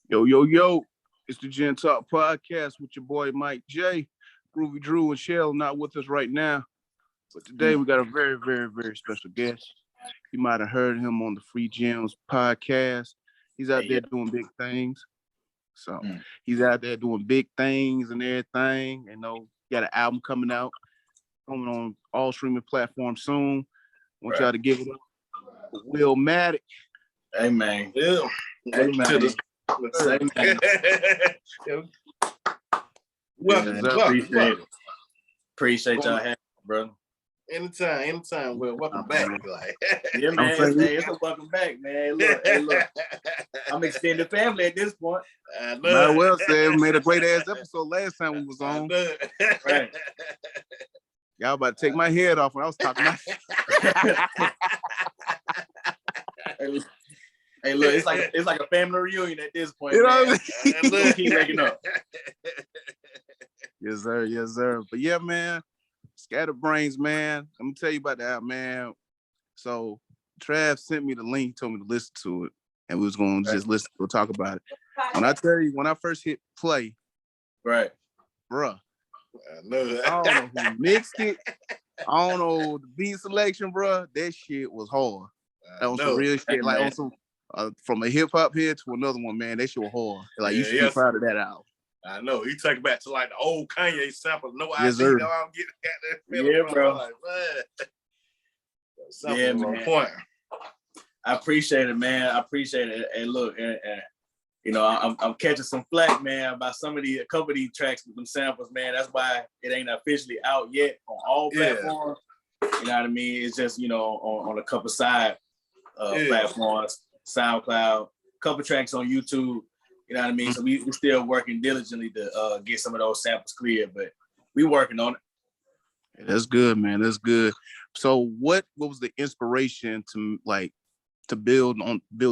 Yo, yo, yo. It's the Gen Talk podcast with your boy Mike J. Groovy Drew and Shell not with us right now. But today we got a very, very, very special guest. You might have heard him on the FreeGems podcast. He's out there doing big things. So he's out there doing big things and everything. You know, got an album coming out, coming on all streaming platforms soon. Want y'all to give it up for Willmatic. Hey, man. Yeah. Hey, man. Welcome back. Appreciate y'all having me, bro. Anytime. Well, welcome back. Yeah, man. It's a welcome back, man. Look. I'm extended family at this point. Might well say we made a great ass episode last time we was on. Right. Y'all about to take my head off when I was talking my shit. Hey, look, it's like a family reunion at this point. You know what I mean? Keep waking up. Yes, sir. But yeah, man, Scatterbrains, man. Let me tell you about that, man. So Trav sent me the link, told me to listen to it, and we was going to just listen. We'll talk about it. When I tell you, when I first hit play, right, bruh, I don't know who mixed it. I don't know the beat selection, bruh. That shit was hard. That was some real shit, like on some. From a hip hop head to another one, man, that shit was hard. Like you should be proud of that album. I know. He took it back to like the old Kanye sample. No idea. Yes, sir. I'm getting that feeling. Yeah, bro. Like, yeah, man. Point. I appreciate it, man. I appreciate it. And look, and you know, I'm catching some flack, man, about a couple of these tracks with them samples, man. That's why it ain't officially out yet on all platforms. You know what I mean? It's just, you know, on a couple side platforms. SoundCloud, couple tracks on YouTube, you know what I mean? So we still working diligently to get some of those samples cleared, but we working on it. That's good, man. That's good. So what was the inspiration to build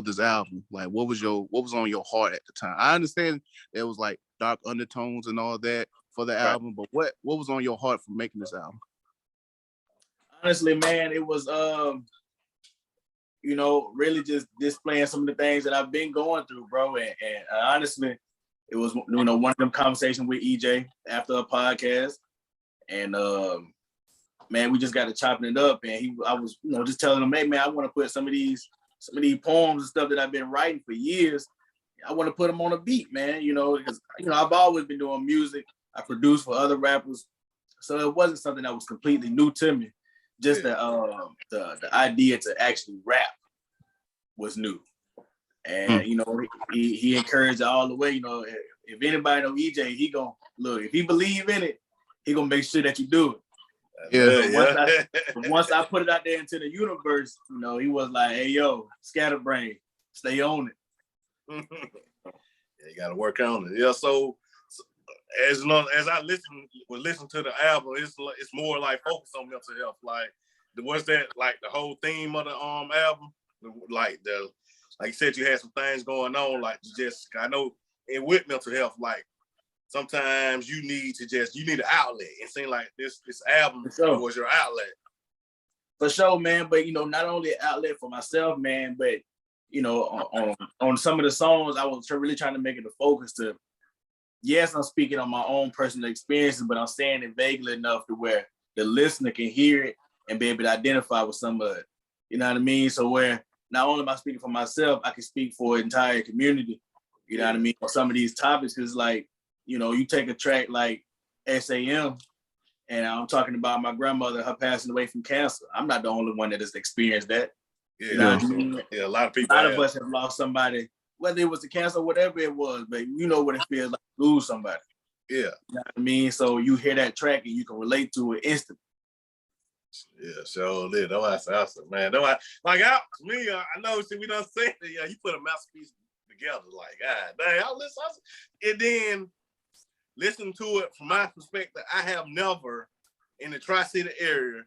this album? Like what was on your heart at the time? I understand there was like dark undertones and all that for the album, but what was on your heart for making this album? Honestly, man, it was you know, really just displaying some of the things that I've been going through, bro. And honestly, it was, you know, one of them conversations with EJ after a podcast. And man, we just got to chopping it up. And I was, you know, just telling him, hey man, I want to put some of these poems and stuff that I've been writing for years. I want to put them on a beat, man, you know, because, you know, I've always been doing music. I produced for other rappers. So it wasn't something that was completely new to me. Just the idea to actually rap was new, and you know he encouraged it all the way. You know, if anybody know EJ, he gonna look. If he believe in it, he gonna make sure that you do it. Once I put it out there into the universe, you know, he was like, "Hey yo, Scatterbrain, stay on it." Yeah, you gotta work on it. Yeah, so as long as I listen to the album, it's more like focus on mental health. Like, what's that? Like the whole theme of the album, like you said, you had some things going on. Like I know, and with mental health, like sometimes you need an outlet. It seems like this album was your outlet. For sure, man. But you know, not only an outlet for myself, man, but you know, on some of the songs, I was really trying to make it a focus to. Yes, I'm speaking on my own personal experiences, but I'm saying it vaguely enough to where the listener can hear it and be able to identify with some of it. You know what I mean? So where not only am I speaking for myself, I can speak for an entire community. You know what I mean? On some of these topics, because like, you know, you take a track like SAM, and I'm talking about my grandmother, her passing away from cancer. I'm not the only one that has experienced that. Yeah, you know what I mean? Yeah, a lot of people. A lot of us have lost somebody, whether it was the cancer or whatever it was, but you know what it feels like to lose somebody. Yeah. You know what I mean? So you hear that track and you can relate to it instantly. Yeah, sure did. That's awesome, man. I know, see, we done said that, yeah, you put a masterpiece together, like, God dang, I listen, and then listen to it from my perspective. I have never, in the Tri-City area,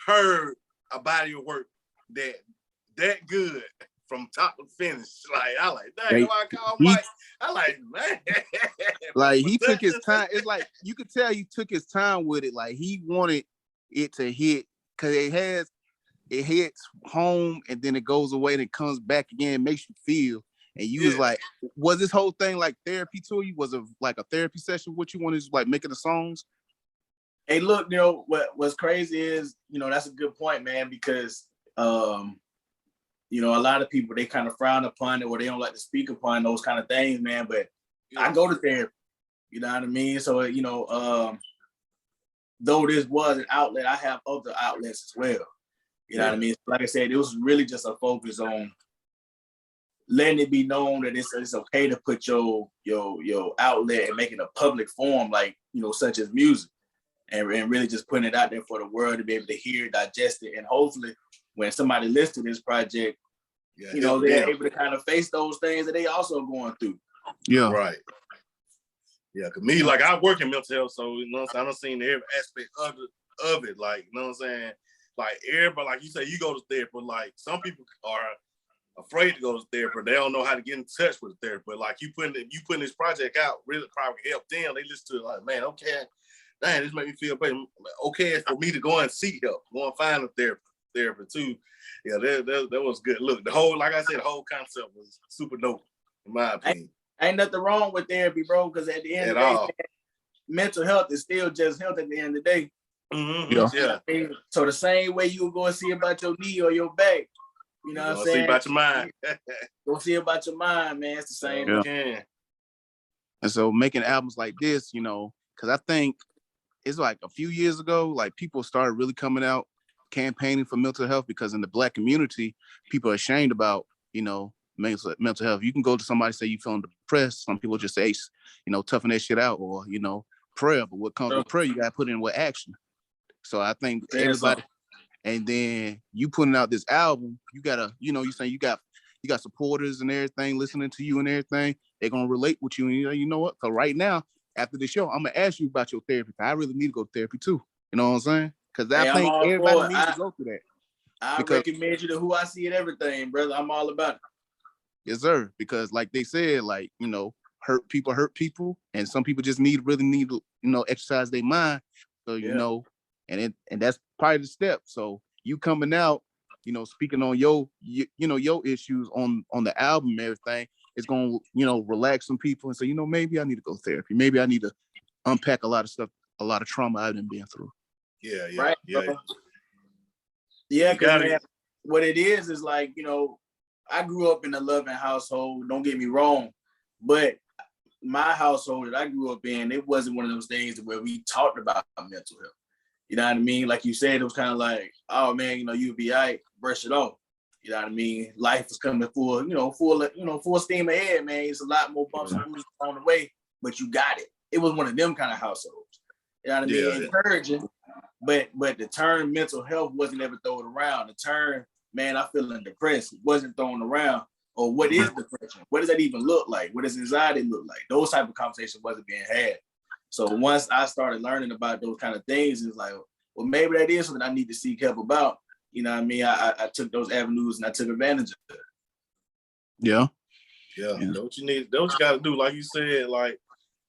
heard a body of work that good from top to finish. Like, I like, dang, I call Mike. I like, man. Like, he took his time. It's like, you could tell he took his time with it. Like, he wanted it to hit, because it hits home and then it goes away and it comes back again, makes you feel. and you was like, was this whole thing like therapy to you? Was it like a therapy session? What you wanted, like making the songs? Hey, look, what's crazy is, that's a good point, man, because a lot of people, they kind of frown upon it, or they don't like to speak upon those kind of things, man. But I go to therapy, you know what I mean? So, though this was an outlet, I have other outlets as well. You know what I mean? Like I said, it was really just a focus on letting it be known that it's okay to put your outlet and make it a public form, like, such as music, and really just putting it out there for the world to be able to hear, digest it, and hopefully when somebody listens to this project, they're able to kind of face those things that they also going through. Yeah. Right. Yeah, cause me, like, I work in mental health, so I done seen every aspect of it. Like, you know what I'm saying? Like, everybody, like you say, you go to therapy, but like some people are afraid to go to therapy. They don't know how to get in touch with the therapy. But like you putting this project out really probably help them. They listen to it like, man, okay, dang, this make me feel better. Okay, for me to go and seek help, go and find a therapy too. Yeah, that was good. Look, the whole concept was super dope, in my opinion. Ain't nothing wrong with therapy, bro, because at the end of the day, man, mental health is still just health at the end of the day. Mm-hmm. So the same way you go and see about your knee or your back, you know what I'm saying? See about your mind. Go see about your mind, man. It's the same. Yeah. And so making albums like this, because I think it's like a few years ago, like people started really coming out campaigning for mental health, because in the Black community, people are ashamed about, mental health. You can go to somebody, say you feeling depressed. Some people just say, toughen that shit out, or, prayer. But what comes with prayer, you got to put in with action. So I think everybody, and then you putting out this album, you gotta, you saying you got supporters and everything listening to you and everything. They're gonna relate with you. And you know what? So right now, after the show, I'm gonna ask you about your therapy. I really need to go to therapy too. You know what I'm saying? Because I think everybody needs to go through that. I recommend you to Who I See and everything, brother. I'm all about it. Yes, sir. Because like they said, like, hurt people, and some people just really need to, exercise their mind. So, and that's probably the step. So you coming out, speaking on your issues on the album and everything, it's gonna, relax some people and say, maybe I need to go to therapy. Maybe I need to unpack a lot of stuff, a lot of trauma I've been through. Yeah. Right, yeah, because man, what it is like, I grew up in a loving household, don't get me wrong, but my household that I grew up in, it wasn't one of those things where we talked about mental health. You know what I mean? Like you said, it was kind of like, oh man, you'll be all right, brush it off. You know what I mean? Life is coming full steam ahead, man. It's a lot more bumps and bruises on the way, but you got it. It was one of them kind of households. You know what I mean? Encouraging, but the term mental health wasn't ever thrown around. The term, man, I'm feeling depressed, wasn't thrown around. Or what is depression? What does that even look like? What does anxiety look like? Those type of conversations wasn't being had. So once I started learning about those kind of things, it's like, well, maybe that is something I need to seek help about. You know what I mean? I took those avenues and I took advantage of it. Yeah. Don't you got to do, like you said, like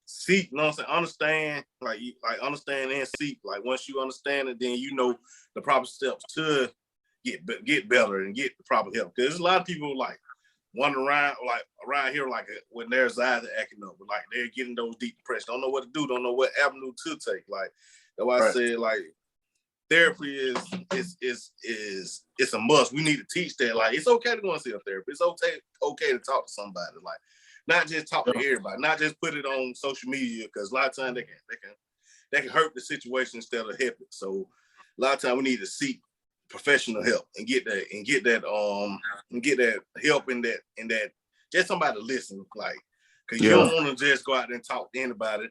seek, I'm saying? Understand, like understand and seek. Like once you understand it, then the proper steps to get better and get the proper help. Because there's a lot of people like wandering around here like when their anxiety acting up, but like they're getting those deep depression, don't know what to do, don't know what avenue to take. Like that's why I said like therapy is a must. We need to teach that. Like it's okay to go and see a therapist. It's okay to talk to somebody. Like not just talk to everybody, not just put it on social media, because a lot of times they can hurt the situation instead of help it. So a lot of times we need to seek professional help and get that help in that just somebody to listen, like, because you don't want to just go out there and talk to anybody.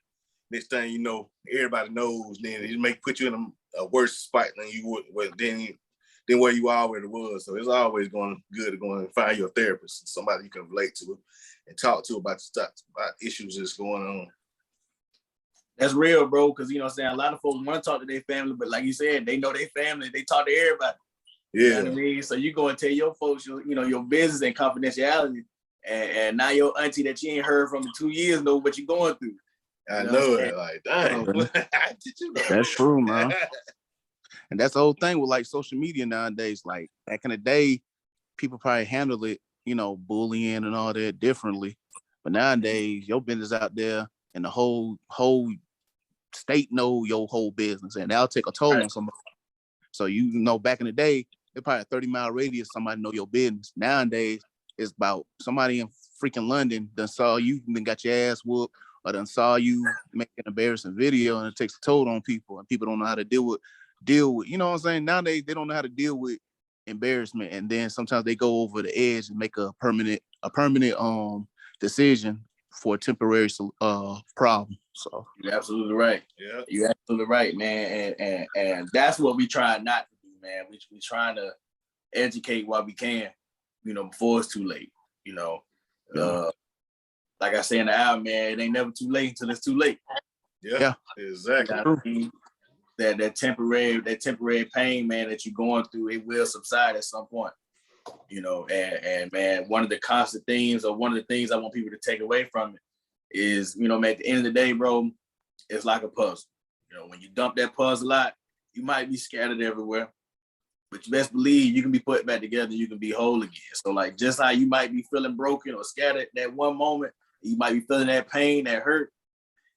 Next thing you know, everybody knows, then it may put you in a worse spot than you would than where you already was. So it's always good to go and find your therapist, somebody you can relate to and talk to about issues that's going on. That's real, bro, because, you know what I'm saying, a lot of folks want to talk to their family, but like you said, they know their family, they talk to everybody. Yeah. You know what I mean? So you go and tell your folks, your business and confidentiality, and now your auntie that you ain't heard from in 2 years know what you're going through. I know it. Like, dang. Did you know? That's true, man. And that's the whole thing with like social media nowadays. Like back in the day, people probably handle it, bullying and all that differently. But nowadays, your business out there and the whole state know your whole business, and that'll take a toll on somebody. So back in the day, it's probably a 30-mile radius, somebody know your business. Nowadays, it's about somebody in freaking London done saw you, then got your ass whooped, or done saw you make an embarrassing video, and it takes a toll on people, and people don't know how to deal with, you know what I'm saying? Nowadays, they don't know how to deal with embarrassment, and then sometimes they go over the edge and make a permanent decision for a temporary problem. So you're absolutely right. Yeah, you're absolutely right, man. And that's what we try not to do, man. We trying to educate while we can, before it's too late. Like I say in the album, man, it ain't never too late until it's too late. Yeah. Exactly. You know what I mean? That temporary pain, man, that you're going through, it will subside at some point. And man, one of the constant themes, or one of the things I want people to take away from it is, man, at the end of the day, bro, it's like a puzzle. When you dump that puzzle out, you might be scattered everywhere, but you best believe you can be put back together, you can be whole again. So like, just how you might be feeling broken or scattered that one moment, you might be feeling that pain, that hurt,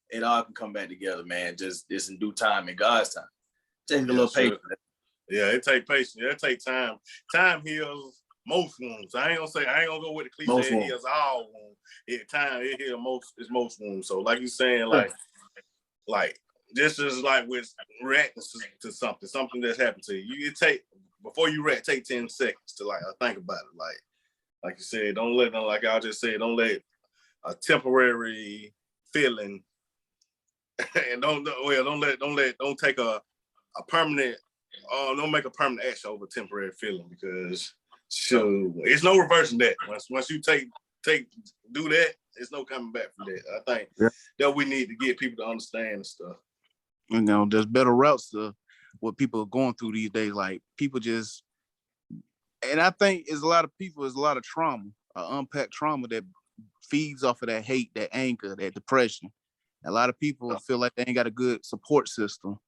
it all can come back together, man. Just in due time, in God's time. Take a little patience. Yeah, it take patience. It take time. Time heals most wounds. I ain't gonna go with the cliche. It heals all wounds. It heals most wounds. So like you saying, like this is like with reacting to something that's happened to you. It take, before you react, take 10 seconds to think about it. Like you said, don't let a temporary feeling and don't take a permanent, don't make a permanent action over temporary feeling, because it's no reversing that. Once you do that, there's no coming back from that. I think that we need to get people to understand and stuff. There's better routes to what people are going through these days. Like, people just, and I think it's a lot of trauma, unpacked trauma that feeds off of that hate, that anger, that depression. A lot of people feel like they ain't got a good support system.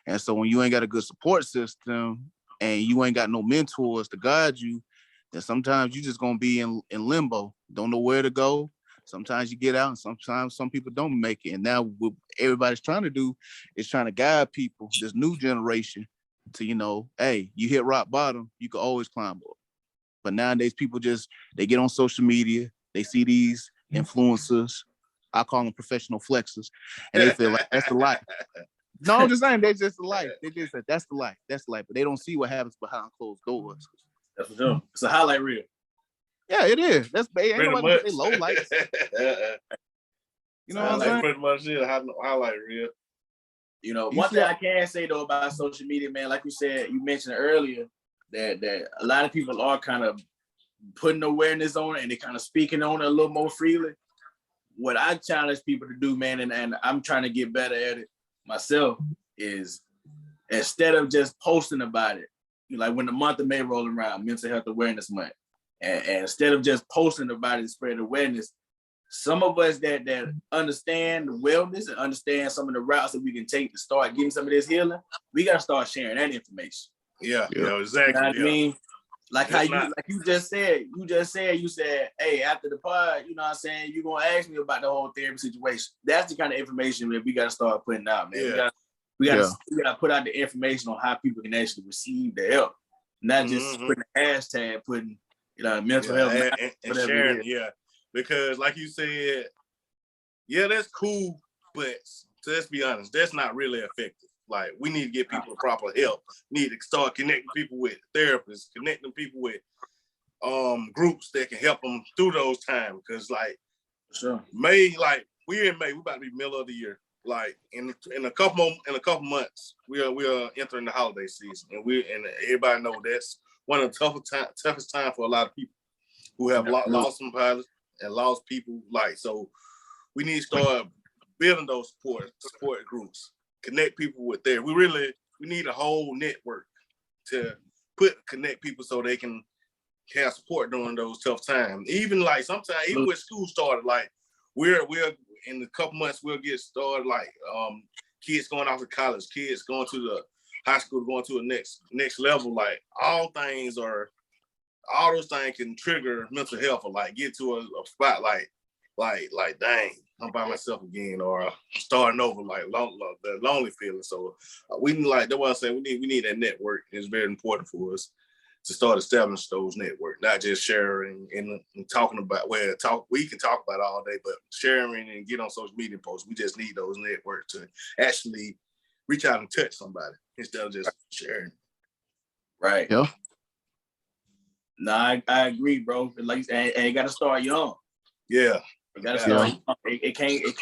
And so when you ain't got a good support system and you ain't got no mentors to guide you, then sometimes you just gonna be in limbo, don't know where to go. Sometimes you get out, and sometimes some people don't make it. And now what everybody's trying to do is trying to guide people, this new generation, to, hey, you hit rock bottom, you can always climb up. But nowadays people they get on social media, they see these influencers, I call them professional flexers, and they feel like that's the life. No, I'm just saying, that's just the life. They just said that's the life. That's the life. But they don't see what happens behind closed doors. That's for sure. It's a highlight reel. Yeah, it is. That's ain't nobody gonna put their low lights. You know what I'm saying? Pretty much it. Highlight reel. One thing I can say though about social media, man, like you said, you mentioned earlier that a lot of people are kind of putting awareness on it, and they're kind of speaking on it a little more freely. What I challenge people to do, man, and I'm trying to get better at it myself, is instead of just posting about it, like when the month of May rolling around, Mental Health Awareness Month, and instead of just posting about it and spread awareness, some of us that understand the wellness and understand some of the routes that we can take to start getting some of this healing, we got to start sharing that information. Yeah, exactly. You know what I mean? Like you said, hey, after the pod, you know what I'm saying, you're going to ask me about the whole therapy situation. That's the kind of information that we got to start putting out, man. Yeah. We got to put out the information on how people can actually receive the help, not just putting a hashtag, putting mental health and sharing. Yeah, because like you said, that's cool, but let's be honest, that's not really effective. Like, we need to get people proper help. Need to start connecting people with therapists, connecting people with groups that can help them through those times. Because May, we're in May, we're about to be middle of the year. Like in a couple months, we are entering the holiday season, and everybody know that's one of the toughest time for a lot of people who have lost somebody and lost people. So we need to start building those support groups, connect people with there. We need a whole network to connect people so they can have support during those tough times. Even sometimes, even when school started, we're in a couple months we'll get started, kids going off to college, kids going to the high school, going to the next level. All things are all those things can trigger mental health or like get to a spot like dang, I'm by myself again, or starting over, like the lonely feeling. So we need, like, that's what I say, we need that network. It's very important for us to start establishing those networks, not just sharing and talking about, we can talk about all day, but sharing and get on social media posts. We just need those networks to actually reach out and touch somebody instead of just sharing. Right. Yeah. No, I agree, bro. Like, and you got to start young. Yeah. You got to start young. It can't, you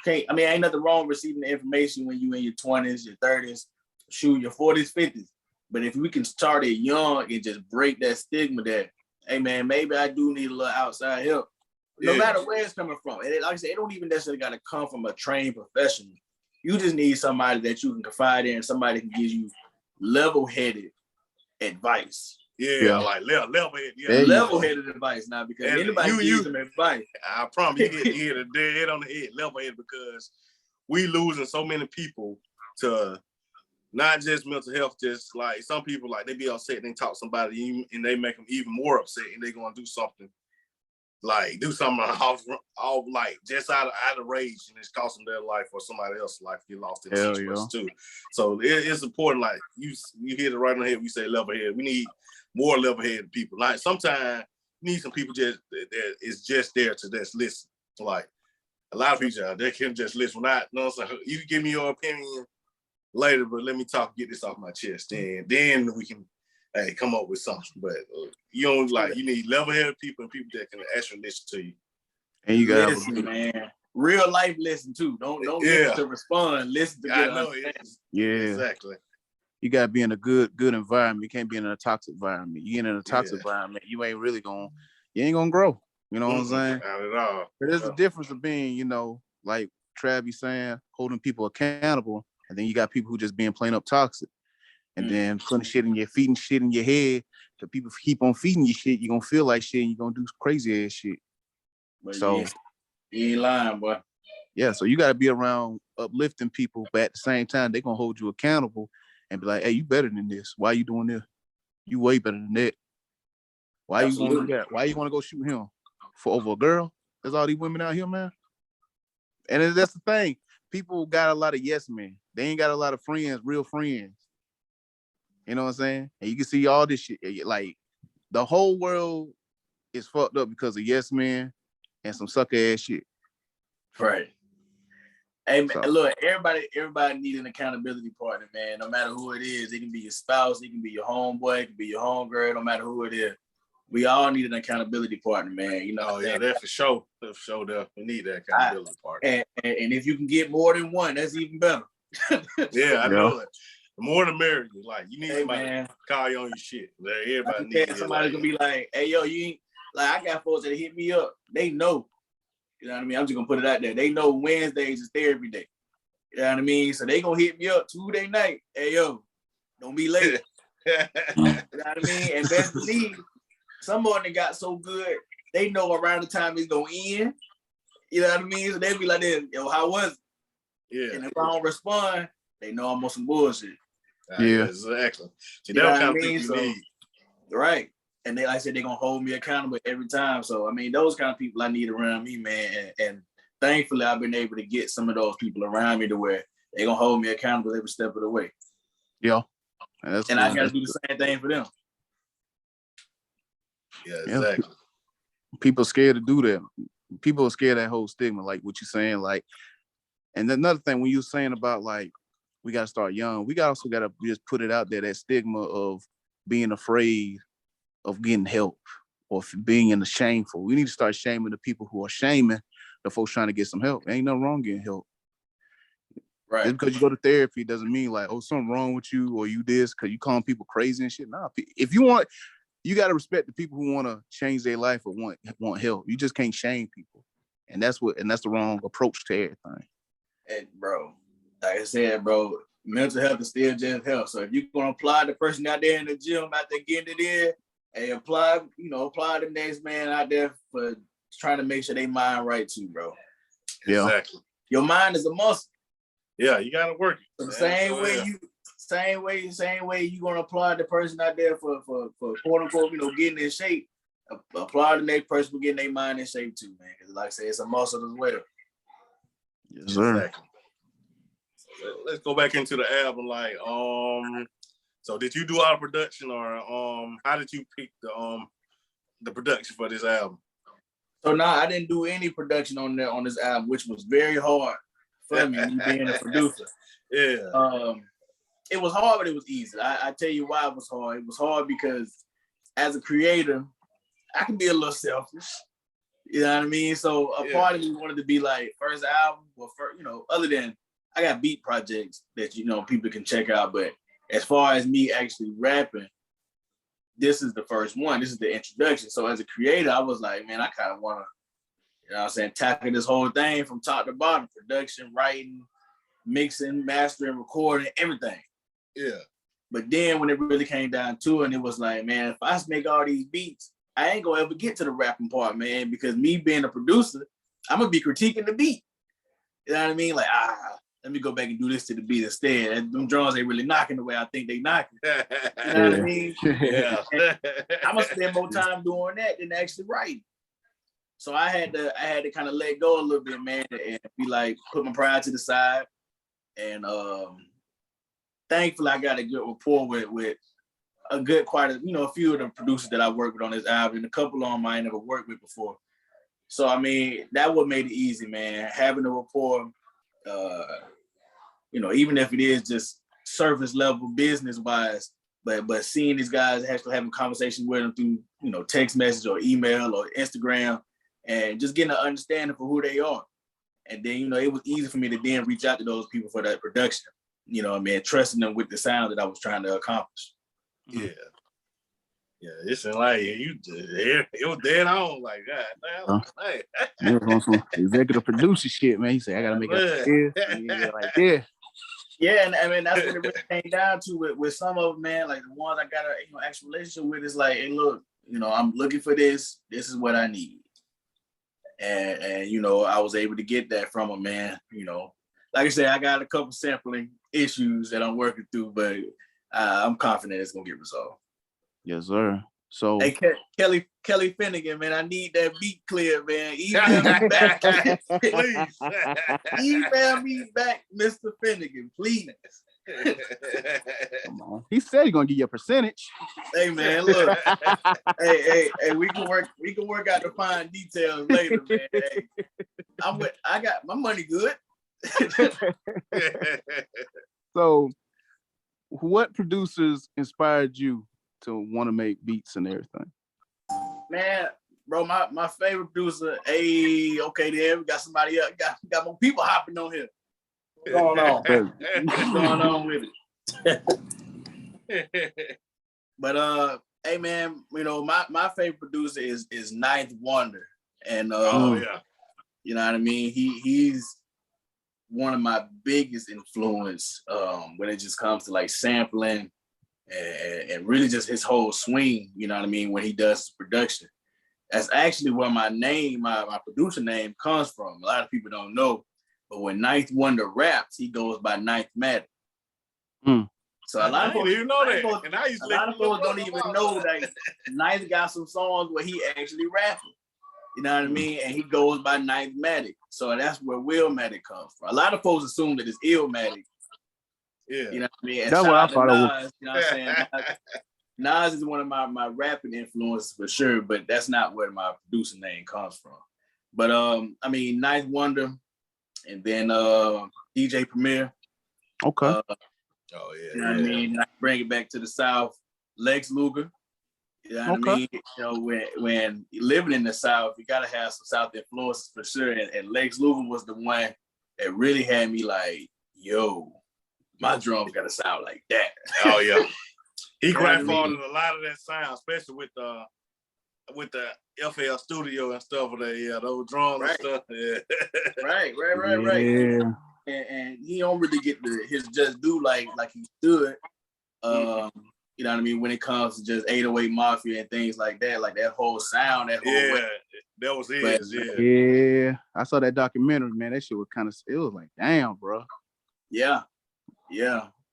can't, I mean, ain't nothing wrong receiving the information when you in your 20s, your 30s, shoot, your 40s, 50s. But if we can start it young and just break that stigma that, hey, man, maybe I do need a little outside help. No matter where it's coming from. And like I said, it don't even necessarily got to come from a trained professional. You just need somebody that you can confide in, somebody that can give you level-headed advice. Yeah, like level-headed. Yeah, level-headed advice now, because and anybody gives them advice. I promise you hit a dead head on the head, level-headed, because we losing so many people to not just mental health, just like some people, like they be upset and they talk to somebody and they make them even more upset, and they gonna do something off like just out of rage, and it's costing their life or somebody else's life get lost in the situation too. So it's important, like you hit it right on the head. We say level head. We need more level headed people. Like sometimes you need some people just that is just there to just listen. Like a lot of people, they can just listen. You can give me your opinion later, but let me get this off my chest. Then we can come up with something. But you need level-headed people and people that can actually listen to you. And you got listen, man. Real life listen too. Don't listen to respond. Listen to get understand. Yeah, exactly. You gotta be in a good environment. You can't be in a toxic environment. You get in a toxic environment, you ain't gonna grow. You know what I'm saying? Not at all. But there's a difference of being, like Travis saying, holding people accountable, and then you got people who just being plain up toxic. And then putting shit in your feet and shit in your head. The people keep on feeding you shit, you're gonna feel like shit and you're gonna do crazy ass shit. But so you ain't lying, boy. Yeah, so you gotta be around uplifting people, but at the same time, they're gonna hold you accountable and be like, hey, you better than this. Why are you doing this? You way better than that. Why you gonna do that? Why you wanna go shoot him? For over a girl? There's all these women out here, man. And that's the thing. People got a lot of yes men. They ain't got a lot of friends, real friends. You know what I'm saying? And you can see all this shit. Like, the whole world is fucked up because of yes men and some sucker ass shit. Right. Hey, man, look, everybody need an accountability partner, man. No matter who it is. It can be your spouse, it can be your homeboy, it can be your homegirl, no matter who it is. We all need an accountability partner, man. You know. Oh, yeah, that's for sure. That's for sure. We need that accountability partner. And if you can get more than one, that's even better. Yeah, I know it. The more the merrier. Like, you need somebody to call you on your shit. Like, everybody needs somebody gonna be like, hey, yo, you ain't, like, I got folks that hit me up. They know. You know what I mean? I'm just gonna put it out there. They know Wednesdays is therapy day. You know what I mean? So they gonna hit me up Tuesday night. Hey, yo, don't be late. You know what I mean? And best believe, some of them got so good, they know around the time it's gonna end. You know what I mean? So they be like this, yo, how was it? Yeah. And if I don't respond, they know I'm on some bullshit. Yeah, exactly. See, that's kind of people you need. Right. And they, like I said, they're gonna hold me accountable every time. So I mean, those kind of people I need around me, man. And thankfully I've been able to get some of those people around me to where they're gonna hold me accountable every step of the way. Yeah. And I gotta do the same thing for them. Yeah, exactly. People scared to do that. People are scared of that whole stigma, like what you're saying. Like, and another thing, when you're saying about, like, we got to start young, we also got to just put it out there, that stigma of being afraid of getting help or being in the shameful. We need to start shaming the people who are shaming the folks trying to get some help. Ain't nothing wrong getting help. Right. Just because you go to therapy doesn't mean like, oh, something wrong with you or you this, because you calling people crazy and shit. Nah, if you want, you got to respect the people who want to change their life or want help. You just can't shame people. And that's the wrong approach to everything. And bro, like I said, bro, mental health is still just health. So if you're gonna apply the person out there in the gym out there getting it in, and apply the next man out there for trying to make sure they mind right too, bro. Yeah. Exactly. Your mind is a muscle. Yeah, you gotta work it. So the same way you gonna applaud the person out there for quote unquote, getting in shape. Applaud the next person for getting their mind in shape too, man. Because like I said, it's a muscle as well. Yes, sir. Exactly. So let's go back into the album. Like, so did you do all the production, or how did you pick the production for this album? So now I didn't do any production on this album, which was very hard for me being a producer. Yeah. It was hard, but it was easy. I tell you why it was hard. It was hard because as a creator, I can be a little selfish. You know what I mean? So a part of me wanted to be like first album, or other than I got beat projects that people can check out. But as far as me actually rapping, this is the first one. This is the introduction. So as a creator, I was like, man, I kind of want to, tackle this whole thing from top to bottom: production, writing, mixing, mastering, recording, everything. Yeah. But then when it really came down to it, and it was like, man, if I make all these beats, I ain't gonna ever get to the rapping part, man, because me being a producer, I'm gonna be critiquing the beat. You know what I mean? Like, let me go back and do this to the beat instead. And them drums ain't really knocking the way I think they knocking. You know what I mean? Yeah. I'm gonna spend more time doing that than actually writing. So I had to kind of let go a little bit, man, and be like, put my pride to the side. And thankfully, I got a good rapport with a few of the producers that I worked with on this album, and a couple of them I ain't never worked with before. So I mean, that what made it easy, man. Having a rapport, even if it is just surface level business wise, but seeing these guys, actually having conversations with them through text message or email or Instagram, and just getting an understanding for who they are. And then it was easy for me to then reach out to those people for that production. Trusting them with the sound that I was trying to accomplish. Yeah. Yeah, it's like it was dead on like that. He was on some executive producer shit, man. He said, I gotta make it like this. Yeah, and I mean that's what it really came down to with some of them, man. Like the ones I got a actual relationship with is like, hey, look, I'm looking for this. This is what I need. And I was able to get that from them, man. Like I said, I got a couple sampling issues that I'm working through, but I'm confident it's gonna get resolved. Yes, sir. So hey, Kelly Finnegan, man, I need that beat clear, man. Email me back, please. Email me back, Mr. Finnegan, please. Come on. He said he's gonna give you a percentage. Hey man, look. hey, we can work out the fine details later, man. Hey, I got my money good. So what producers inspired you to want to make beats and everything? Man, bro, my favorite producer, okay, there we got somebody else, got more people hopping on here. What's going on? What's going on with it? But hey man, my favorite producer is Ninth Wonder. And you know what I mean? He's one of my biggest influence when it just comes to like sampling and really just his whole swing, you know what I mean, when he does production. That's actually where my name, my producer name comes from. A lot of people don't know, but when Ninth Wonder raps, he goes by Willmatic. So a lot of folks don't even know that Ninth got some songs where he actually rapping. You know what I mean? And he goes by Willmatic. So that's where Willmatic comes from. A lot of folks assume that it's Illmatic. Yeah. You know what I mean? And that's what I thought it was. You know what I'm saying? Nas is one of my rapping influences for sure, but that's not where my producer name comes from. But I mean, Ninth Wonder, and then DJ Premier. Okay. You know what I mean? I bring it back to the South. Lex Luger. You know what I mean? When living in the South, you gotta have some South influences for sure. And Lex Luger was the one that really had me like, yo, my drums gotta sound like that. Oh yeah. He grandfathered a lot of that sound, especially with the FL Studio and stuff. Those drums and stuff. Yeah. Right. Yeah. And he don't really get his just due like he should. You know what I mean? When it comes to just 808 Mafia and things like that whole sound, that whole way. That was it. Yeah, I saw that documentary, man. That shit was it was like, damn, bro. Yeah.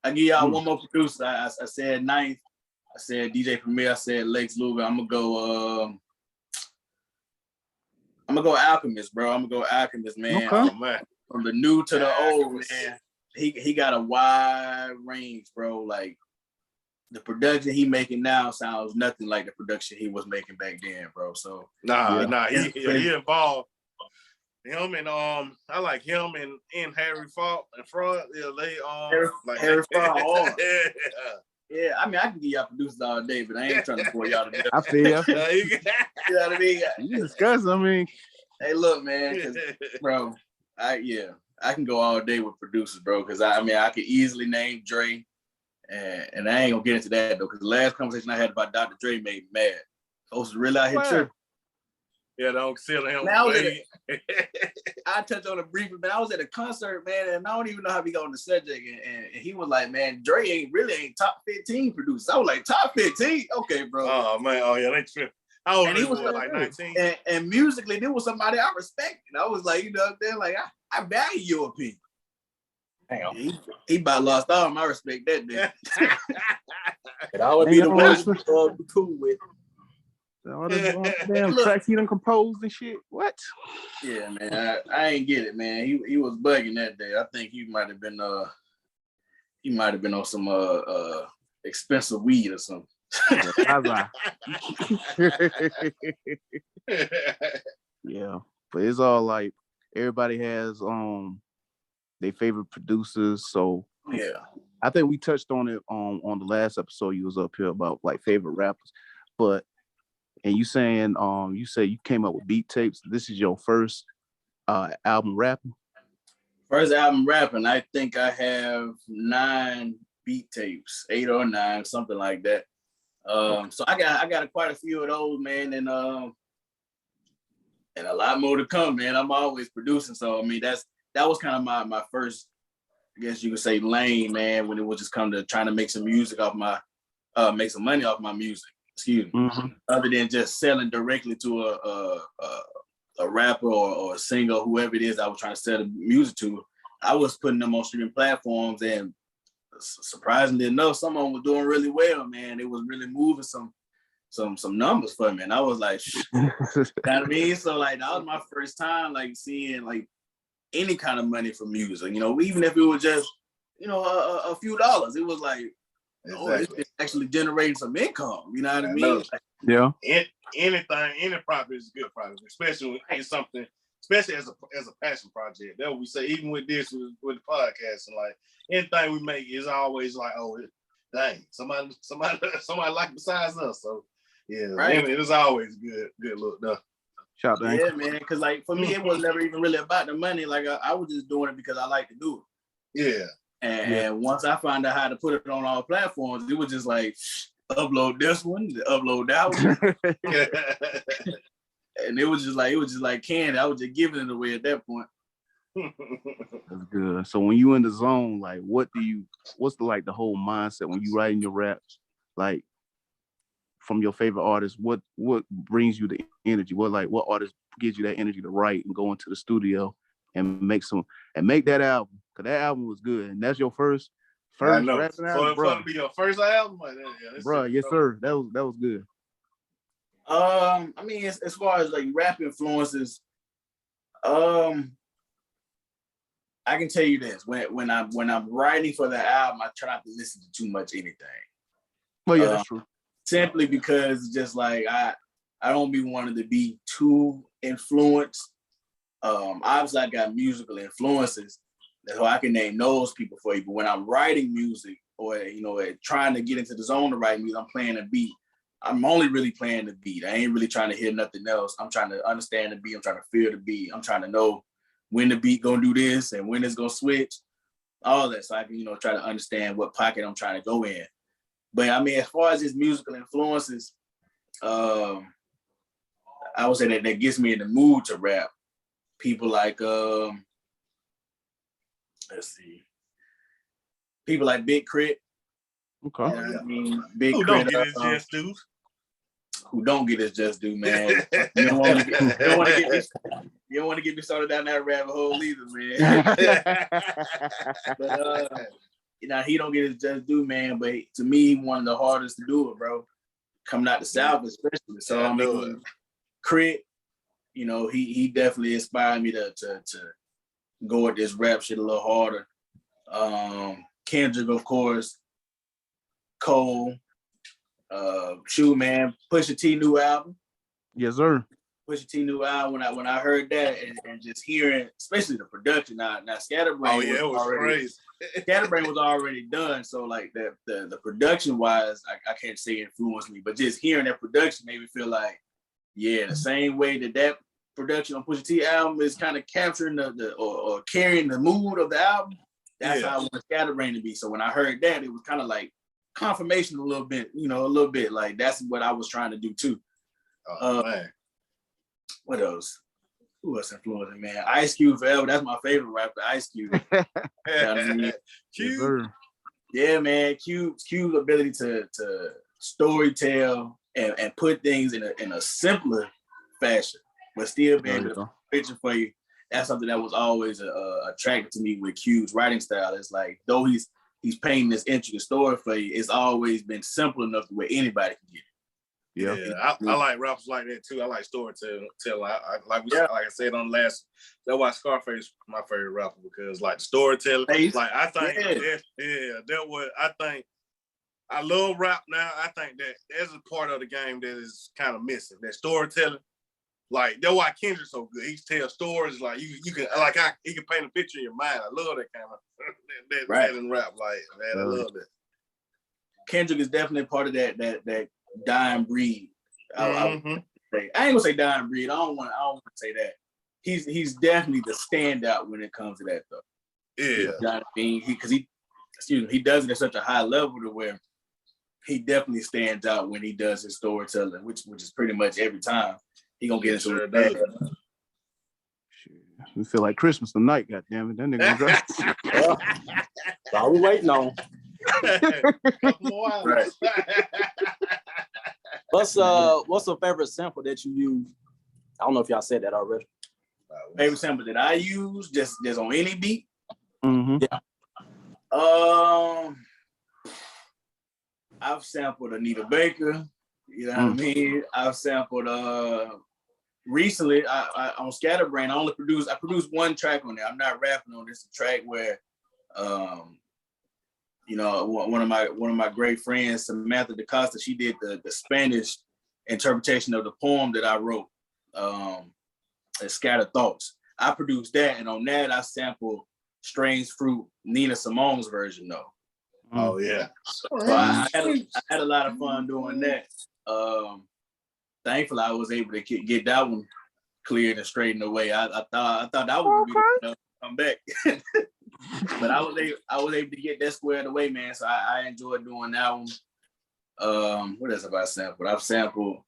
I give y'all one more producer. I said Ninth. I said DJ Premier. I said Lex Luger. I'm gonna go Alchemist, bro. I'm gonna go Alchemist, man. Okay. Man. From the new to the old, man. He got a wide range, bro. Like the production he making now sounds nothing like the production he was making back then, bro. So he involved. Him and I like him and Harry Fraud and Fraud. Yeah, they Harry Fraud. Yeah, I mean, I can give y'all producers all day, but I ain't trying to bore y'all to death. I feel you. You know what I mean? You can discuss. I mean, hey, look, man, bro, I can go all day with producers, bro, because I could easily name Dre, and I ain't gonna get into that though, because the last conversation I had about Dr. Dre made me mad. Folks really out here tripping. Yeah, don't consider him. I touched on it briefly, but I was at a concert, man, and I don't even know how we got on the subject. And he was like, man, Dre ain't top 15 producers. I was like, top 15? Okay, bro. Oh, man. Oh, yeah, they tripping. He was like 19. And musically, there was somebody I respected. I was like, you know, they're like, I value your opinion. Damn. He about lost all my respect that day. And I would be the one to be cool with. All the damn tracks he done composed and shit. What? Yeah, man. I ain't get it, man. He was bugging that day. I think he might have been on some expensive weed or something. Yeah, but it's all like everybody has their favorite producers. So yeah, I think we touched on it on the last episode you was up here about like favorite rappers, but. And you saying, you say you came up with beat tapes. This is your first album rapping? First album rapping. I think I have 9 beat tapes, 8 or 9, something like that. So I got quite a few of those, man, and a lot more to come, man. I'm always producing, so I mean that was kind of my first, I guess you could say, lane, man, when it was just come to trying to make some music off my make some money off my music. Excuse me. Mm-hmm. Other than just selling directly to a rapper or a singer, whoever it is I was trying to sell the music to, I was putting them on streaming platforms, and surprisingly enough, some of them were doing really well, man. It was really moving some numbers for me, and I was like, you know what I mean? So like that was my first time like seeing like any kind of money from music, you know, even if it was just, you know, a few dollars. It was like, exactly. It's actually generating some income. You know what I mean? Yeah. Any profit is good profit, especially when it's something, especially as a passion project. That's what we say. Even with this, with the podcast, and like anything we make is always like, oh, dang, somebody like besides us. So yeah, right. It is always good look though. Shout out. Yeah, man. Because like for me, it was never even really about the money. Like I was just doing it because I like to do it. Yeah. And once I found out how to put it on all platforms, it was just like, upload this one, upload that one. And it was just like candy. I was just giving it away at that point. That's good. So when you in the zone, like what's the whole mindset when you writing your raps? Like from your favorite artist, what brings you the energy? What artist gives you that energy to write and go into the studio and make that album? Cause that album was good, and that's your first rapping album, bro. To be your first album, bro. Yes, sir. That was good. I mean, as far as like rap influences, I can tell you this: when I'm writing for the album, I try not to listen to too much anything. Well, yeah, that's true. Simply because just like I don't be wanting to be too influenced. Obviously, I got musical influences. So I can name those people for you. But when I'm writing music or, you know, trying to get into the zone to write music, I'm playing a beat. I'm only really playing the beat. I ain't really trying to hear nothing else. I'm trying to understand the beat. I'm trying to feel the beat. I'm trying to know when the beat gonna do this and when it's gonna switch, all that. So I can, you know, try to understand what pocket I'm trying to go in. But I mean, as far as his musical influences, I would say that gets me in the mood to rap. People like, let's see. People like Big Crit. Okay. You know what I mean? Big Who Crit. Don't get his just due. Who don't get his just due, man. You don't want to get me started down that rabbit hole either, man. he don't get his just due, man. But to me, one of the hardest to do it, bro. Coming out the South, especially. So I mean, Crit, he definitely inspired me to go at this rap shit a little harder. Kendrick, of course, Cole, Shoe Man, Pusha T new album. Yes, sir. Pusha T new album. When I heard that and just hearing, especially the production. Now Scatterbrain. Oh yeah, it was crazy. Scatterbrain was already done, so like the production wise, I can't say influenced me, but just hearing that production made me feel like, yeah, the same way that production on Pusha T album is kind of capturing or carrying the mood of the album. That's how I want Scatterbrain to be. So when I heard that, it was kind of like confirmation a little bit, like that's what I was trying to do too. Oh man. What else? Who else influencing, man? Ice Cube forever. That's my favorite rapper, Ice Cube. Cube. Yeah, man. Cube's ability to storytell and put things in a simpler fashion, but still be able to picture for you. That's something that was always attractive to me with Cube's writing style. It's like, though he's painting this intricate story for you, it's always been simple enough to where anybody can get it. Yeah, I like rappers like that too. I like storytelling. Like I said on the last, that's why Scarface my favorite rapper, because like the storytelling. Like I think that was, I think I love rap now. I think that there's a part of the game that is kind of missing. That storytelling. Like that's why Kendrick's so good. He tells stories like you can he can paint a picture in your mind. I love that kind of that in rap. Like man, I love that. Kendrick is definitely part of that dying breed. I ain't gonna say dying breed. I don't want to say that. He's definitely the standout when it comes to that though. Yeah. He does it at such a high level to where he definitely stands out when he does his storytelling, which is pretty much every time he gonna get into it. We feel like Christmas tonight, goddammit. That nigga drop. That's all we waiting on. Right. What's a favorite sample that you use? I don't know if y'all said that already. Favorite sample that I use just on any beat? Mm-hmm. Yeah. I've sampled Anita Baker. You know what I mean? I've sampled recently I on Scatterbrain. I produced one track on there. I'm not rapping on this. A track where one of my great friends, Samantha DaCosta, she did the Spanish interpretation of the poem that I wrote, Scattered Thoughts. I produced that, and on that I sampled Strange Fruit, Nina Simone's version though. Oh yeah. So I had a lot of fun doing that. Thankfully, I was able to get that one cleared and straightened away. I thought that was gonna come back. But I was able to get that squared away, man. So I enjoyed doing that one. What else have I sampled? I've sampled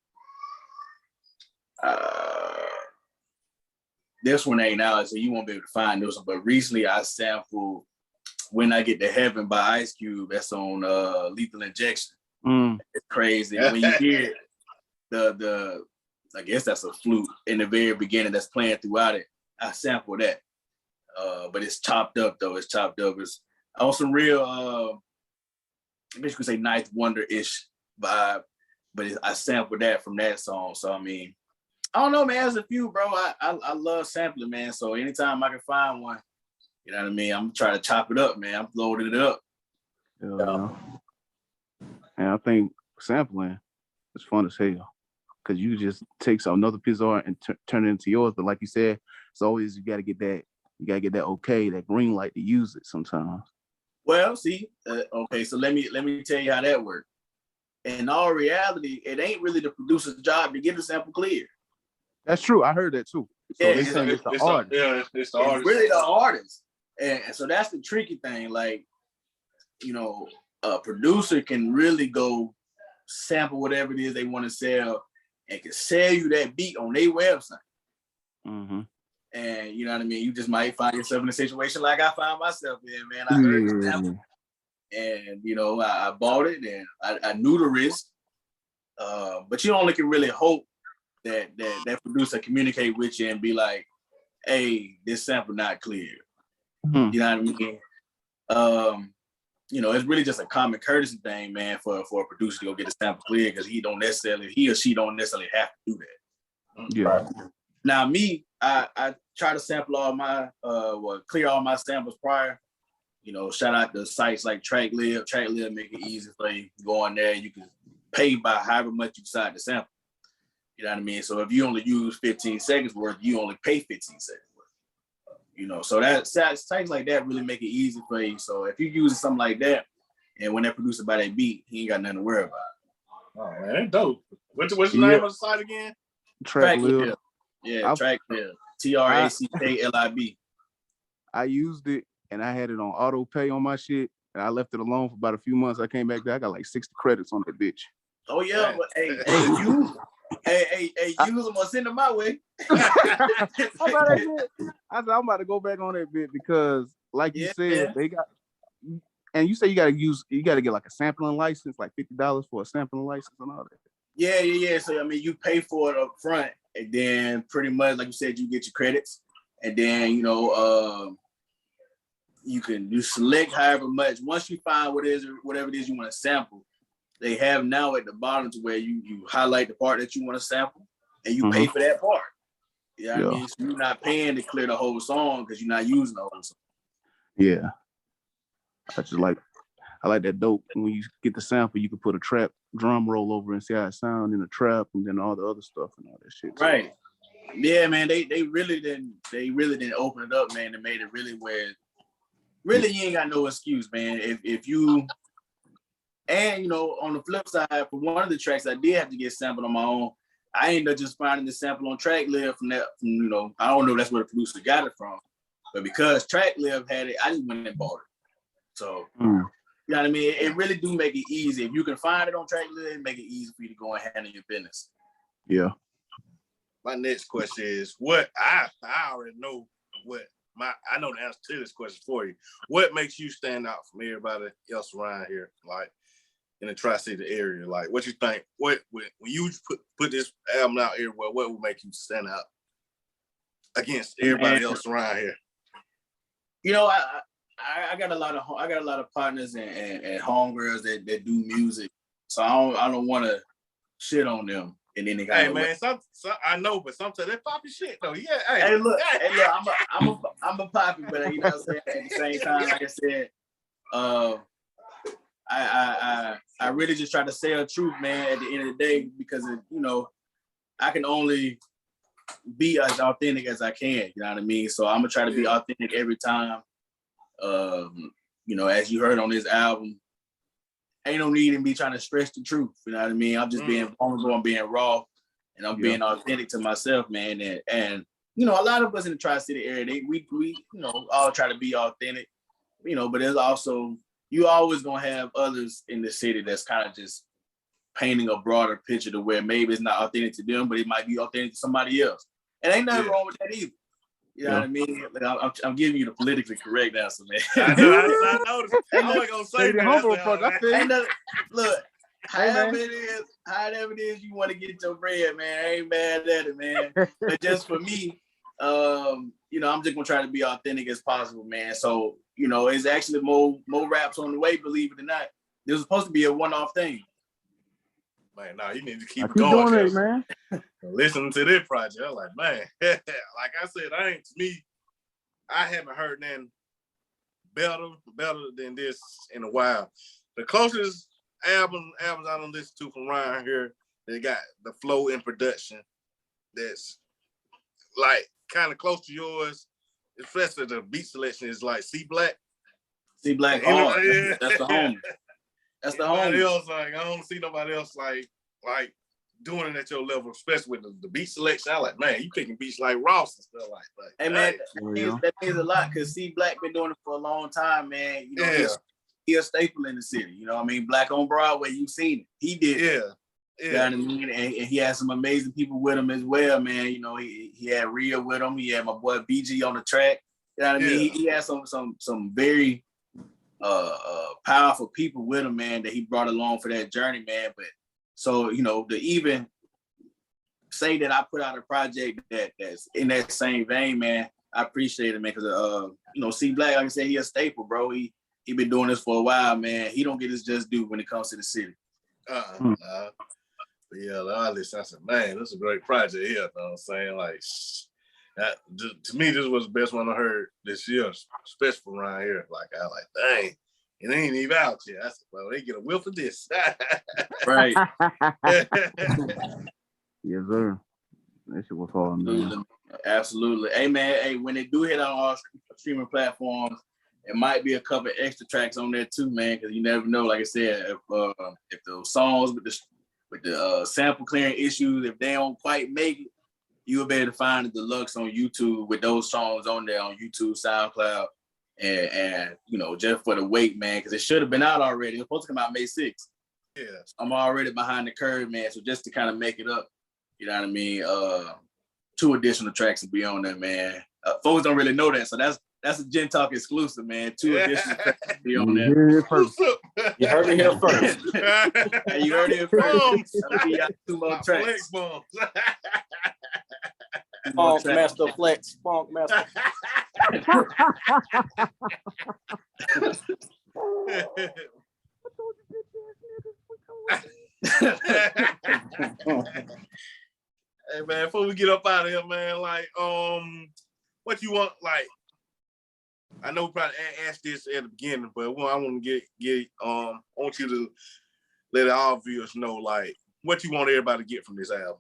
this one ain't out, so you won't be able to find this one. But recently I sampled When I Get to Heaven by Ice Cube. That's on Lethal Injection. It's crazy. When you hear the I guess that's a flute in the very beginning that's playing throughout it. I sampled that. But it's chopped up though. It's on some real I guess you could say Ninth Wonder-ish vibe, but I sampled that from that song. So I mean, I don't know, man. There's a few, bro. I love sampling, man. So anytime I can find one, you know what I mean? I'm trying to chop it up, man. I'm loading it up. And I think sampling is fun as hell because you just take another piece of art and turn it into yours. But like you said, it's always you gotta get that okay, that green light to use it sometimes. Well, see, okay, so let me tell you how that works. In all reality, it ain't really the producer's job to get the sample clear. That's true. I heard that too. So Yeah, they saying it's the artist. It's the artist. It's really the artist. And so that's the tricky thing. Like, a producer can really go sample whatever it is they want to sell and can sell you that beat on their website. Mm-hmm. And you know what I mean? You just might find yourself in a situation like I found myself in, man. I heard the sample and, I bought it and I knew the risk. But you only can really hope that producer communicate with you and be like, hey, this sample not clear. You know what I mean? it's really just a common courtesy thing, man, for a producer to go get a sample cleared because he or she don't necessarily have to do that. Yeah. Now me, I try to sample all my clear all my samples prior. Shout out to sites like TrackLib. TrackLib make it easy for you. Go on there, you can pay by however much you decide to sample. You know what I mean? So if you only use 15 seconds worth, you only pay 15 seconds worth. So that sites like that really make it easy for you. So if you use something like that, and when that producer by that beat, he ain't got nothing to worry about. Oh man, dope. What's the name of the site again? TrackLib. Yeah, TrackLib. TrackLib. I used it and I had it on auto pay on my shit, and I left it alone for about a few months. I came back there, I got like 60 credits on that bitch. Oh yeah, but hey, use them or send them my way. I said I'm about to go back on that bit because, like you said, they got. And you say you gotta get like a sampling license, like $50 for a sampling license and all that. Yeah. So I mean, you pay for it up front, and then pretty much, like you said, you get your credits, and then you select however much. Once you find whatever it is you want to sample, they have now at the bottom to where you highlight the part that you want to sample, and you pay for that part. You know what I mean? So you're not paying to clear the whole song because you're not using the whole song. Yeah. I like that dope. When you get the sample, you can put a trap drum roll over and see how it sounds in the trap, and then all the other stuff and all that shit. Right. Yeah, man. They really didn't open it up, man. They made it really where really you ain't got no excuse, man. If you and on the flip side, for one of the tracks I did have to get sampled on my own, I ended up just finding the sample on TrackLib from that. I don't know if that's where the producer got it from, but because TrackLib had it, I just went and bought it. So, you know what I mean? It really do make it easy. If you can find it on TrackLib, it make it easy for you to go and handle your business. Yeah. My next question is, what I already know I know the answer to this question for you. What makes you stand out from everybody else around here, like in the Tri-City area? Like, what you think? When you put this album out everywhere, what would make you stand out against everybody else around here? I got a lot of partners and homegirls that do music, so I don't want to shit on them. And then they got man, some I know, but sometimes they poppy shit though. Yeah, hey, look, I'm a poppy, but at the same time, like I said, I really just try to say the truth, man. At the end of the day, because I can only be as authentic as I can. You know what I mean? So I'm gonna try to be authentic every time. As you heard on this album, ain't no need in me trying to stretch the truth. You know what I mean? I'm just being vulnerable, I'm being raw, and I'm being authentic to myself, man. And a lot of us in the Tri-City area, we all try to be authentic, but there's also, you always gonna have others in the city that's kind of just painting a broader picture to where maybe it's not authentic to them, but it might be authentic to somebody else. And ain't nothing wrong with that either. You know what I mean? Like, I'm giving you the politically correct answer, man. I noticed. I'm not gonna say that. Look, however it is you want to get your bread, man. I ain't mad at it, man. But just for me, I'm just gonna try to be authentic as possible, man. So, it's actually more raps on the way, believe it or not. This was supposed to be a one-off thing. Man, no, you need to keep going, doing it, man. Listening to this project, I'm like, man, like I said, I haven't heard nothing better than this in a while. The closest albums I don't listen to from around here, they got the flow in production that's like kind of close to yours, especially the beat selection is like C Black. C Black hard. That's the homie. That's the homie. Else, like, I don't see nobody else like doing it at your level, especially with the beat selection. I like, man, you picking beats like Ross and stuff like that. Hey man, that means a lot because C Black been doing it for a long time, man. He's a staple in the city. You know what I mean? Black on Broadway, you've seen it. He did it. You know what I mean? And he had some amazing people with him as well, man. He had Rhea with him. He had my boy BG on the track. You know what I mean? He had some very powerful people with him, man, that he brought along for that journey, man. But so, to even say that I put out a project that's in that same vein, man, I appreciate it, man, because C Black, like I said, he a staple, bro. he been doing this for a while, man. He don't get his just due when it comes to the city. Yeah, I listened. I said, man, this is a great project here. You know what I'm saying? Like, that, to me, this was the best one I heard this year, especially from around here. Like, I was like, dang, it ain't even out yet. I said, well, they get a whiff of this. Right. Yes, sir. That shit was hard, man. Absolutely. Hey, man, hey, when they do hit on all streaming platforms, it might be a couple extra tracks on there too, man, because you never know. Like I said, if those songs with the sample clearing issues, if they don't quite make it, you'll be able to find the deluxe on YouTube with those songs on there on YouTube, SoundCloud, and you know, just for the wait, man, because it should have been out already. It was supposed to come out May 6th. Yeah. I'm already behind the curve, man. So just to kind of make it up, you know what I mean? 2 additional tracks to be on there, man. Folks don't really know that, so that's a Gen Talk exclusive, man. 2 additional tracks to be on there. You heard it here first. You heard it first. I'll give y'all 2 more tracks. Funk Master Flex. Funk Master. Hey man, before we get up out of here, man, like, what you want? Like, I know we probably asked this at the beginning, but I want to get I want you to let our viewers know, like, what you want everybody to get from this album.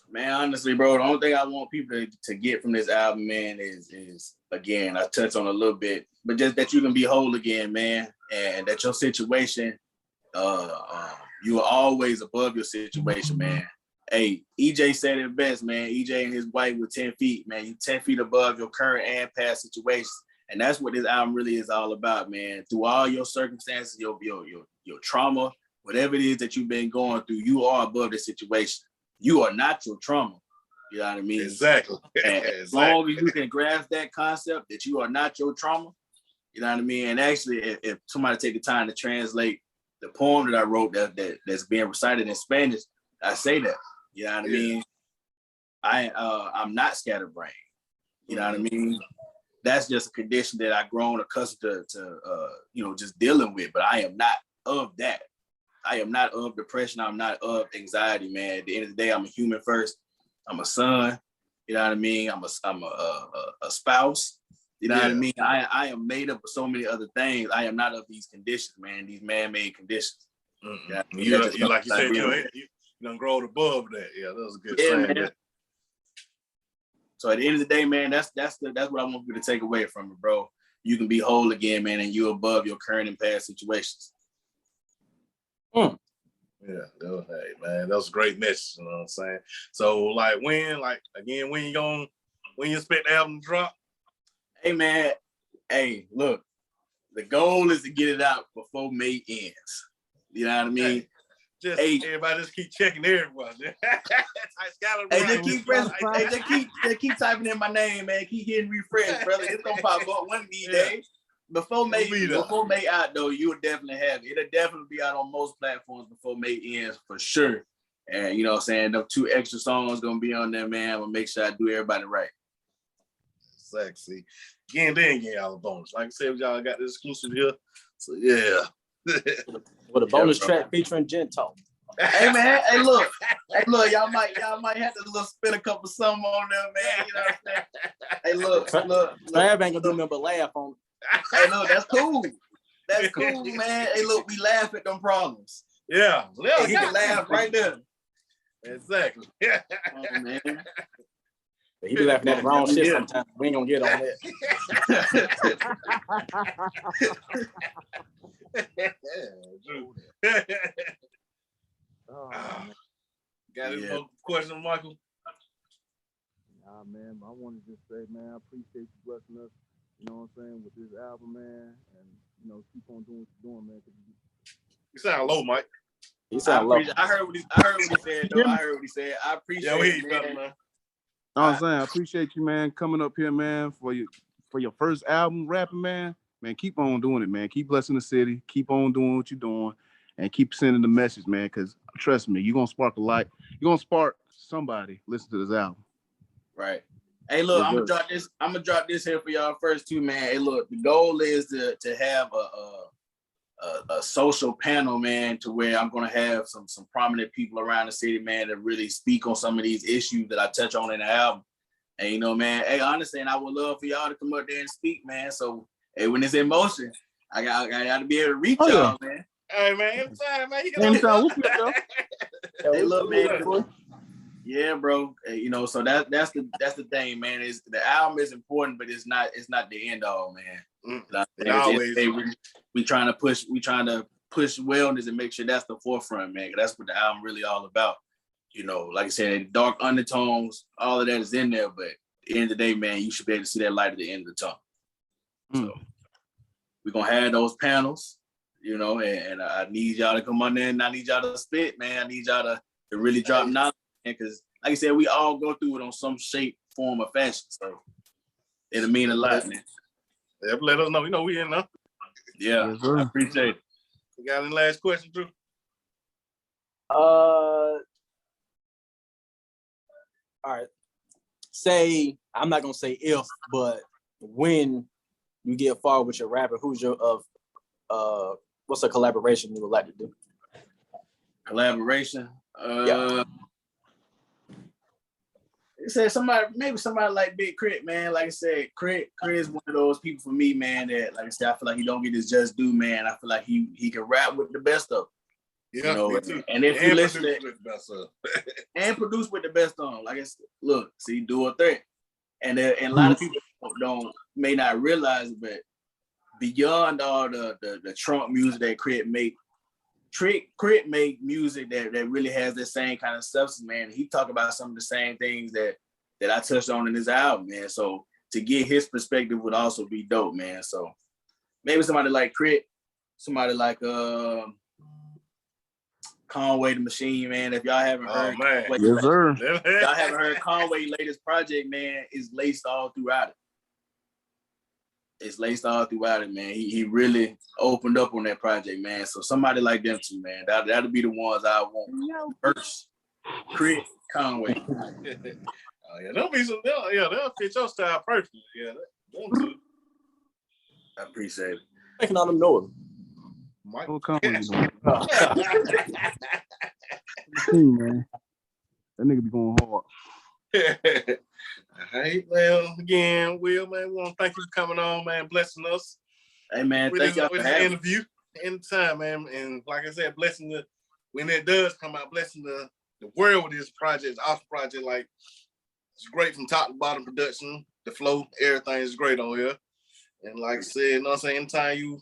Man, honestly, bro, the only thing I want people to get from this album, man, is again, I touched on a little bit, but just that you can be whole again, man, and that your situation, you are always above your situation, man. Hey, EJ said it best, man. EJ and his wife were 10 feet, man. You 10 feet above your current and past situations. And that's what this album really is all about, man. Through all your circumstances, your trauma, whatever it is that you've been going through, you are above the situation. You are not your trauma. You know what I mean? Exactly. And as long as you can grasp that concept that you are not your trauma, you know what I mean? And actually, if somebody take the time to translate the poem that I wrote that's being recited in Spanish, I say that. You know what I mean? I'm not scatterbrained. You know what I mean? That's just a condition that I've grown accustomed to you know, just dealing with. But I am not of that. I am not of depression. I'm not of anxiety, man. At the end of the day, I'm a human first. I'm a son. You know what I mean? I'm a spouse. You know what I mean? I am made up of so many other things. I am not of these conditions, man. These man-made conditions. You like you said, you done grown above that. Yeah, that was a good saying. Man. So at the end of the day, man, that's what I want you to take away from it, bro. You can be whole again, man, and you're above your current and past situations. Yeah, hey man, that was a great message. You know what I'm saying? So like when you expect the album to drop? Hey man, hey, look, the goal is to get it out before May ends. You know what I mean? Everybody just keep checking everyone. They keep typing in my name, man. Keep hitting refresh, brother. It's gonna pop up one of these days. Before May out though, you will definitely have it. It'll definitely be out on most platforms before May ends for sure. And you know what I'm saying? The 2 extra songs gonna be on there, man. I'm gonna make sure I do everybody right. Sexy. Again, y'all a bonus. Like I said, y'all got this exclusive here. So yeah. With a bonus track featuring Gen Talk. Hey man, hey look, y'all might have to spin a couple something on there, man. You know what I'm saying? Hey look. Trav ain't gonna do nothing but laugh on it. Hey look, that's cool. That's cool, man. Hey look, we laugh at them problems. Yeah. Hey, he can laugh right there. Exactly. Oh, man. He be laughing at the wrong shit sometimes. We ain't gonna get on that. Got any more questions, Michael? Nah, man, I want to just say, man, I appreciate you blessing us, you know what I'm saying, with this album, man, and, you know, keep on doing what you're doing, man. You sound low, Mike. He sound low. I heard what he said, though. I heard what he said. I appreciate it, man. I'm saying, I appreciate you, man, coming up here, man, for your first album rapping, man. Man, keep on doing it, man. Keep blessing the city. Keep on doing what you're doing, and keep sending the message, man. Because trust me, you're gonna spark a light. You're gonna spark somebody listen to this album. Right. Hey, look, I'm gonna drop this here for y'all first too, man. Hey, look, the goal is to have a social panel, man, to where I'm gonna have some prominent people around the city, man, that really speak on some of these issues that I touch on in the album. And you know, man, hey, honestly, and I would love for y'all to come up there and speak, man. So, hey, when it's in motion, I got to be able to reach y'all, man. Hey, man, anytime, man. Anytime, we'll be up there. Hey, look, man. Yeah, bro. You know, so that's the thing, man. Is the album is important, but it's not the end all, man. We trying to push wellness and make sure that's the forefront, man. That's what the album really all about. You know, like I said, dark undertones, all of that is in there, but at the end of the day, man, you should be able to see that light at the end of the tunnel. So we're gonna have those panels, you know, and I need y'all to come on there and I need y'all to spit, man. I need y'all to really drop knowledge, because like I said, we all go through it on some shape, form, or fashion. So it'll mean a lot, man. Yeah, let us know. You know, we in there. Yeah, yes, I appreciate it. You got any last question, Drew? All right. Say, I'm not gonna say if, but when you get far with your rapper, who's your what's a collaboration you would like to do? Collaboration? Yeah. Said maybe somebody like Big Crit, man. Like I said, Crit is one of those people for me, man, that like I said, I feel like he don't get his just due, man. I feel like he can rap with the best of them. Yeah, you know, me too. And if you listen to and produce with the best of them, like I said, look, see, do a threat. And a lot of people may not realize it, but beyond all the Trump music that Crit make music that really has that same kind of substance, man. He talk about some of the same things that I touched on in his album, man. So to get his perspective would also be dope, man. So maybe somebody like Crit, somebody like Conway the Machine, man. If y'all haven't heard, Conway, yes, sir. Y'all haven't heard Conway's latest project, man, is laced all throughout it. It's laced all throughout it, man. He really opened up on that project, man. So somebody like them too, man. That'll be the ones I want first. Crit, Conway. Oh yeah, they'll fit your style perfectly. Yeah, them too. I appreciate it. Making all them know him. Michael Conway, man. That nigga be going hard. Hey, well, again, Will, man, we want to thank you for coming on, man, blessing us. Hey, man, thank y'all for having me. Interview anytime, man. And like I said, blessing when it does come out, blessing the world with this project, awesome project. Like, it's great from top to bottom production, the flow, everything is great on here. And like I said, you know what I'm saying, anytime you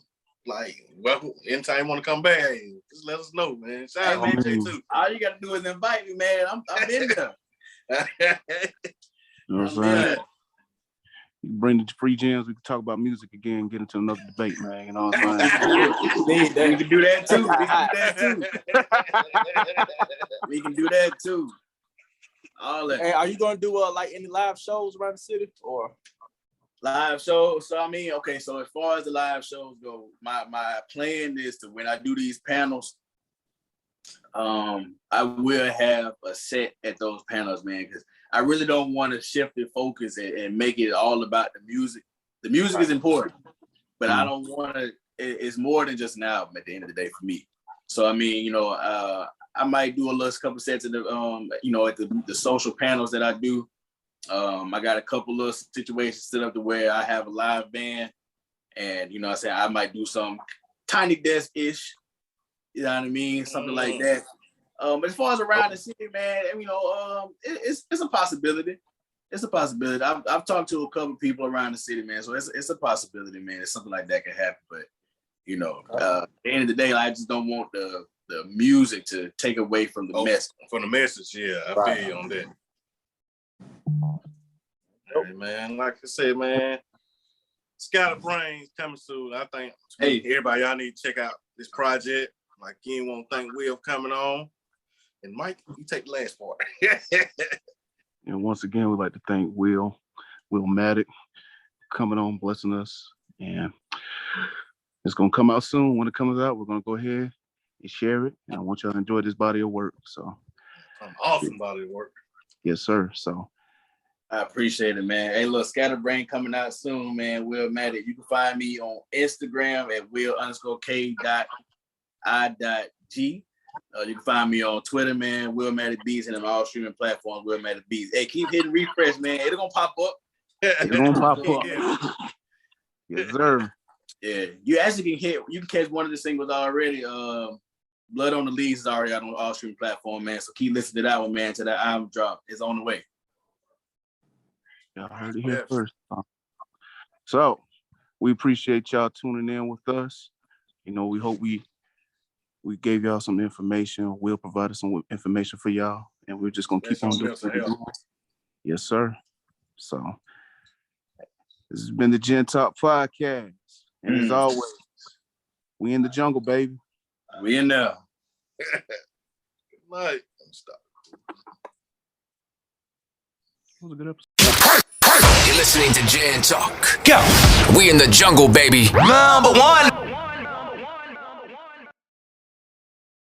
anytime you want to come back, hey, just let us know, man. Shout out to AJ too. All you got to do is invite me, man. I'm in there. You know what I'm saying? You bring the FreeGems, we can talk about music again, get into another debate, man. You know what I'm saying? We can do that too. We can do that too. All that. Hey, are you gonna do like any live shows around the city or live shows? So I mean, okay. So as far as the live shows go, my plan is to, when I do these panels, I will have a set at those panels, man, because I really don't want to shift the focus and make it all about the music. The music is important, but I don't want to. It's more than just an album at the end of the day for me. So I mean, you know, I might do a little couple sets of the, you know, at the social panels that I do. I got a couple of situations set up to where I have a live band, and you know, I might do some tiny desk-ish. You know what I mean? Something like that. But as far as around the city, man, you know, it's a possibility. It's a possibility. I've talked to a couple of people around the city, man. So it's a possibility, man. It's something like that can happen. But you know, at the end of the day, I just don't want the music to take away from the message. From the message, yeah, I feel you on that. Hey, man, like I said, man, Scott Brains coming soon. I think everybody, y'all need to check out this project. Like, you want to thank Will for coming on. And Mike, you take the last part. And once again, we'd like to thank Willmatic, coming on, blessing us. And it's going to come out soon. When it comes out, we're going to go ahead and share it. And I want y'all to enjoy this body of work. So, An awesome body of work. Yes, sir. So, I appreciate it, man. Hey, look, Scatterbrain coming out soon, man. Willmatic. You can find me on Instagram at will_k.i.g. You can find me on Twitter, man. Willmatic Beats, and on all streaming platforms, Willmatic Beats. Hey, keep hitting refresh, man. It's gonna pop up. It's gonna pop up. Yeah. Yes, sir. Yeah, you actually can catch one of the singles already. Blood on the Leaves is already out on all streaming platform, man. So keep listening to that one, man. To that album drop, it's on the way. Y'all heard it here first. So we appreciate y'all tuning in with us. You know, we hope we gave y'all some information. We'll provide some information for y'all, and we're just gonna keep on doing it. Yes, sir. So this has been the Gen Talk Podcast, and as always, we in the jungle, baby. We in there. Good night. Stop. That was a good episode. You're listening to Jan Talk. Go. We in the jungle, baby. #1.